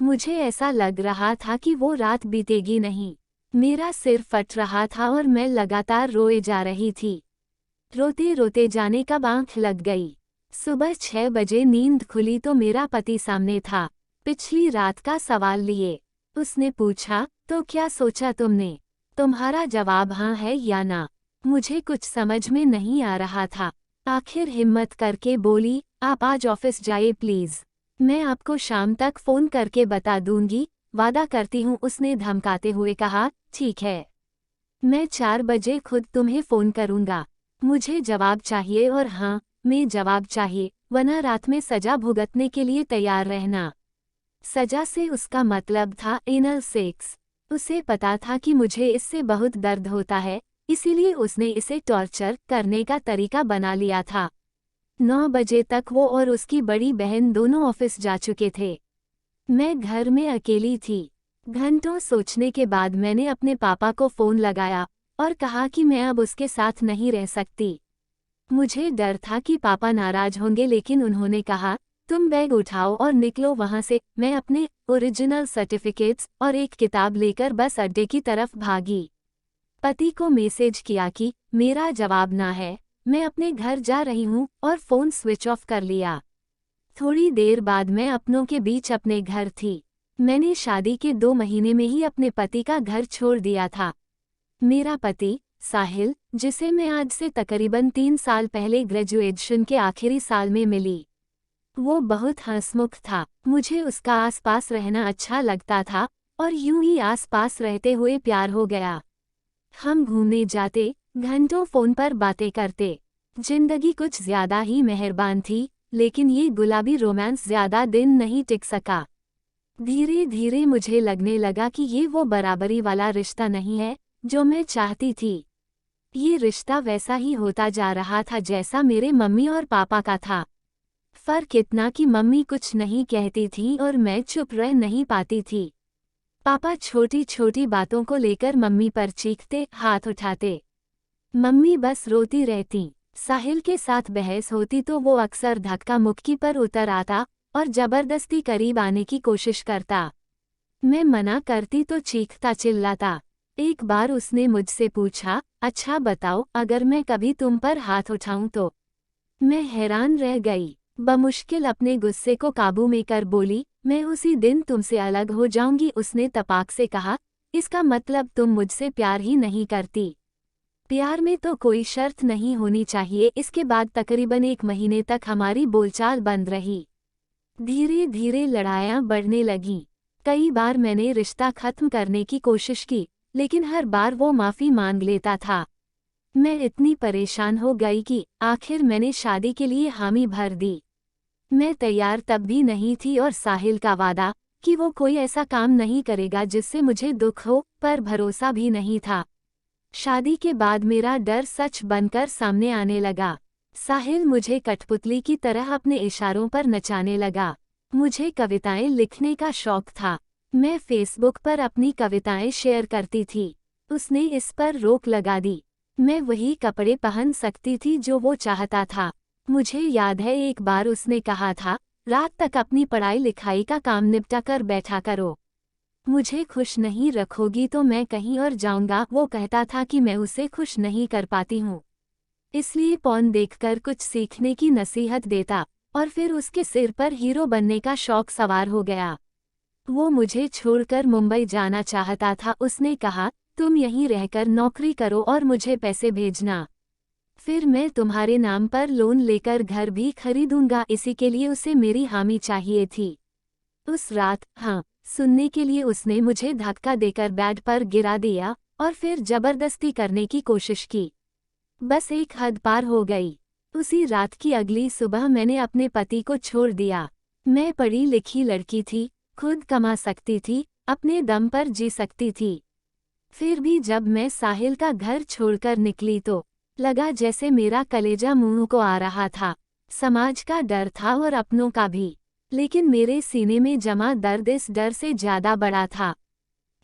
मुझे ऐसा लग रहा था कि वो रात बीतेगी नहीं। मेरा सिर फट रहा था और मैं लगातार रोए जा रही थी। रोते रोते जाने कब आंख लग गई। सुबह 6 बजे नींद खुली तो मेरा पति सामने था, पिछली रात का सवाल लिए। उसने पूछा, तो क्या सोचा तुमने? तुम्हारा जवाब हाँ है या ना? मुझे कुछ समझ में नहीं आ रहा था। आखिर हिम्मत करके बोली, आप आज ऑफिस जाइए प्लीज, मैं आपको शाम तक फोन करके बता दूंगी, वादा करती हूँ। उसने धमकाते हुए कहा, ठीक है, मैं 4 बजे खुद तुम्हें फोन करूंगा। मुझे जवाब चाहिए और हाँ में जवाब चाहिए, वरना रात में सजा भुगतने के लिए तैयार रहना। सजा से उसका मतलब था एनल सेक्स। उसे पता था कि मुझे इससे बहुत दर्द होता है, इसीलिए उसने इसे टॉर्चर करने का तरीका बना लिया था। 9 बजे तक वो और उसकी बड़ी बहन दोनों ऑफिस जा चुके थे। मैं घर में अकेली थी। घंटों सोचने के बाद मैंने अपने पापा को फोन लगाया और कहा कि मैं अब उसके साथ नहीं रह सकती। मुझे डर था कि पापा नाराज होंगे, लेकिन उन्होंने कहा, तुम बैग उठाओ और निकलो वहां से। मैं अपने ओरिजिनल सर्टिफिकेट्स और एक किताब लेकर बस अड्डे की तरफ भागी। पति को मैसेज किया कि मेरा जवाब ना है, मैं अपने घर जा रही हूँ, और फोन स्विच ऑफ कर लिया। थोड़ी देर बाद मैं अपनों के बीच अपने घर थी। मैंने शादी के 2 महीने में ही अपने पति का घर छोड़ दिया था। मेरा पति साहिल, जिसे मैं आज से तकरीबन 3 साल पहले ग्रेजुएशन के आखिरी साल में मिली, वो बहुत हंसमुख था। मुझे उसका आसपास रहना अच्छा लगता था और यूं ही आसपास रहते हुए प्यार हो गया। हम घूमने जाते, घंटों फोन पर बातें करते। जिंदगी कुछ ज्यादा ही मेहरबान थी, लेकिन ये गुलाबी रोमांस ज्यादा दिन नहीं टिक सका। धीरे धीरे मुझे लगने लगा कि ये वो बराबरी वाला रिश्ता नहीं है जो मैं चाहती थी। ये रिश्ता वैसा ही होता जा रहा था जैसा मेरे मम्मी और पापा का था। फर्क इतना कि मम्मी कुछ नहीं कहती थी और मैं चुप रह नहीं पाती थी। पापा छोटी छोटी बातों को लेकर मम्मी पर चीखते, हाथ उठाते। मम्मी बस रोती रहती। साहिल के साथ बहस होती तो वो अक्सर धक्का मुक्की पर उतर आता और जबरदस्ती करीब आने की कोशिश करता। मैं मना करती तो चीखता चिल्लाता। एक बार उसने मुझसे पूछा, अच्छा बताओ, अगर मैं कभी तुम पर हाथ उठाऊं तो? मैं हैरान रह गई। बमुश्किल अपने गुस्से को काबू में कर बोली, मैं उसी दिन तुमसे अलग हो जाऊंगी। उसने तपाक से कहा, इसका मतलब तुम मुझसे प्यार ही नहीं करती? प्यार में तो कोई शर्त नहीं होनी चाहिए। इसके बाद तकरीबन 1 महीने तक हमारी बोलचाल बंद रही। धीरे धीरे लड़ाइयाँ बढ़ने लगीं। कई बार मैंने रिश्ता खत्म करने की कोशिश की, लेकिन हर बार वो माफी मांग लेता था। मैं इतनी परेशान हो गई कि आखिर मैंने शादी के लिए हामी भर दी। मैं तैयार तब भी नहीं थी और साहिल का वादा कि वो कोई ऐसा काम नहीं करेगा जिससे मुझे दुख हो, पर भरोसा भी नहीं था। शादी के बाद मेरा डर सच बनकर सामने आने लगा। साहिल मुझे कठपुतली की तरह अपने इशारों पर नचाने लगा। मुझे कविताएं लिखने का शौक था। मैं फेसबुक पर अपनी कविताएं शेयर करती थी। उसने इस पर रोक लगा दी। मैं वही कपड़े पहन सकती थी जो वो चाहता था। मुझे याद है एक बार उसने कहा था, रात तक अपनी पढ़ाई लिखाई का काम निपटा कर बैठा करो, मुझे खुश नहीं रखोगी तो मैं कहीं और जाऊंगा। वो कहता था कि मैं उसे खुश नहीं कर पाती हूँ, इसलिए पॉर्न देखकर कुछ सीखने की नसीहत देता, और फिर उसके सिर पर हीरो बनने का शौक सवार हो गया। वो मुझे छोड़कर मुंबई जाना चाहता था। उसने कहा, तुम यहीं रहकर नौकरी करो और मुझे पैसे भेजना, फिर मैं तुम्हारे नाम पर लोन लेकर घर भी खरीदूंगा। इसी के लिए उसे मेरी हामी चाहिए थी। उस रात हाँ सुनने के लिए उसने मुझे धक्का देकर बेड पर गिरा दिया और फिर जबरदस्ती करने की कोशिश की। बस एक हद पार हो गई। उसी रात की अगली सुबह मैंने अपने पति को छोड़ दिया। मैं पढ़ी लिखी लड़की थी, खुद कमा सकती थी, अपने दम पर जी सकती थी। फिर भी जब मैं साहिल का घर छोड़कर निकली तो लगा जैसे मेरा कलेजा मुंह को आ रहा था। समाज का डर था और अपनों का भी, लेकिन मेरे सीने में जमा दर्द इस डर से ज्यादा बड़ा था।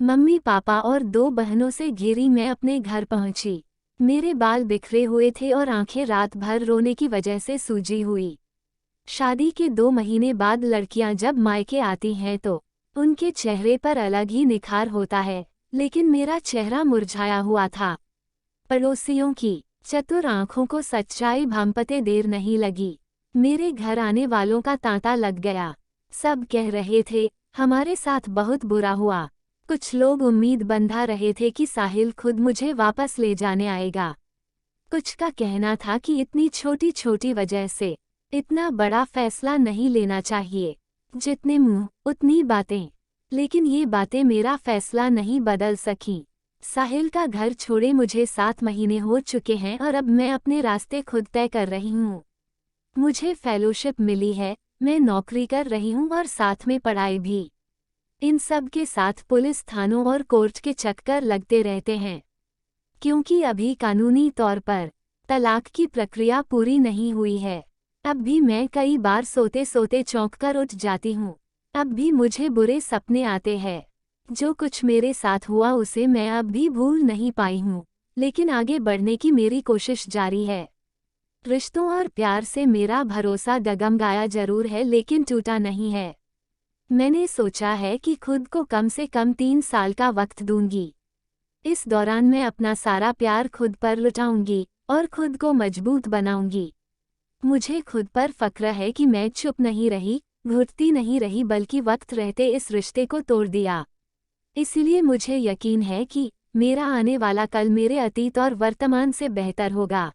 मम्मी पापा और 2 बहनों से घिरी मैं अपने घर पहुंची। मेरे बाल बिखरे हुए थे और आंखें रात भर रोने की वजह से सूजी हुई। शादी के 2 महीने बाद लड़कियां जब मायके आती हैं तो उनके चेहरे पर अलग ही निखार होता है, लेकिन मेरा चेहरा मुरझाया हुआ था। पड़ोसियों की चतुर आंखों को सच्चाई भांपते देर नहीं लगी। मेरे घर आने वालों का तांता लग गया। सब कह रहे थे, हमारे साथ बहुत बुरा हुआ। कुछ लोग उम्मीद बंधा रहे थे कि साहिल खुद मुझे वापस ले जाने आएगा। कुछ का कहना था कि इतनी छोटी छोटी वजह से इतना बड़ा फैसला नहीं लेना चाहिए। जितने मुंह उतनी बातें। लेकिन ये बातें मेरा फैसला नहीं बदल सकीं। साहिल का घर छोड़े मुझे 7 महीने हो चुके हैं और अब मैं अपने रास्ते खुद तय कर रही हूँ। मुझे फेलोशिप मिली है, मैं नौकरी कर रही हूँ और साथ में पढ़ाई भी। इन सब के साथ पुलिस थानों और कोर्ट के चक्कर लगते रहते हैं, क्योंकि अभी कानूनी तौर पर तलाक की प्रक्रिया पूरी नहीं हुई है। अब भी मैं कई बार सोते सोते चौंक कर उठ जाती हूँ। अब भी मुझे बुरे सपने आते हैं। जो कुछ मेरे साथ हुआ उसे मैं अब भी भूल नहीं पाई हूँ, लेकिन आगे बढ़ने की मेरी कोशिश जारी है। रिश्तों और प्यार से मेरा भरोसा डगमगाया जरूर है, लेकिन टूटा नहीं है। मैंने सोचा है कि खुद को कम से कम 3 साल का वक्त दूंगी। इस दौरान मैं अपना सारा प्यार खुद पर लुटाऊंगी और खुद को मजबूत बनाऊंगी। मुझे खुद पर फक्र है कि मैं चुप नहीं रही, घुटती नहीं रही, बल्कि वक्त रहते इस रिश्ते को तोड़ दिया। इसलिए मुझे यकीन है कि मेरा आने वाला कल मेरे अतीत और वर्तमान से बेहतर होगा।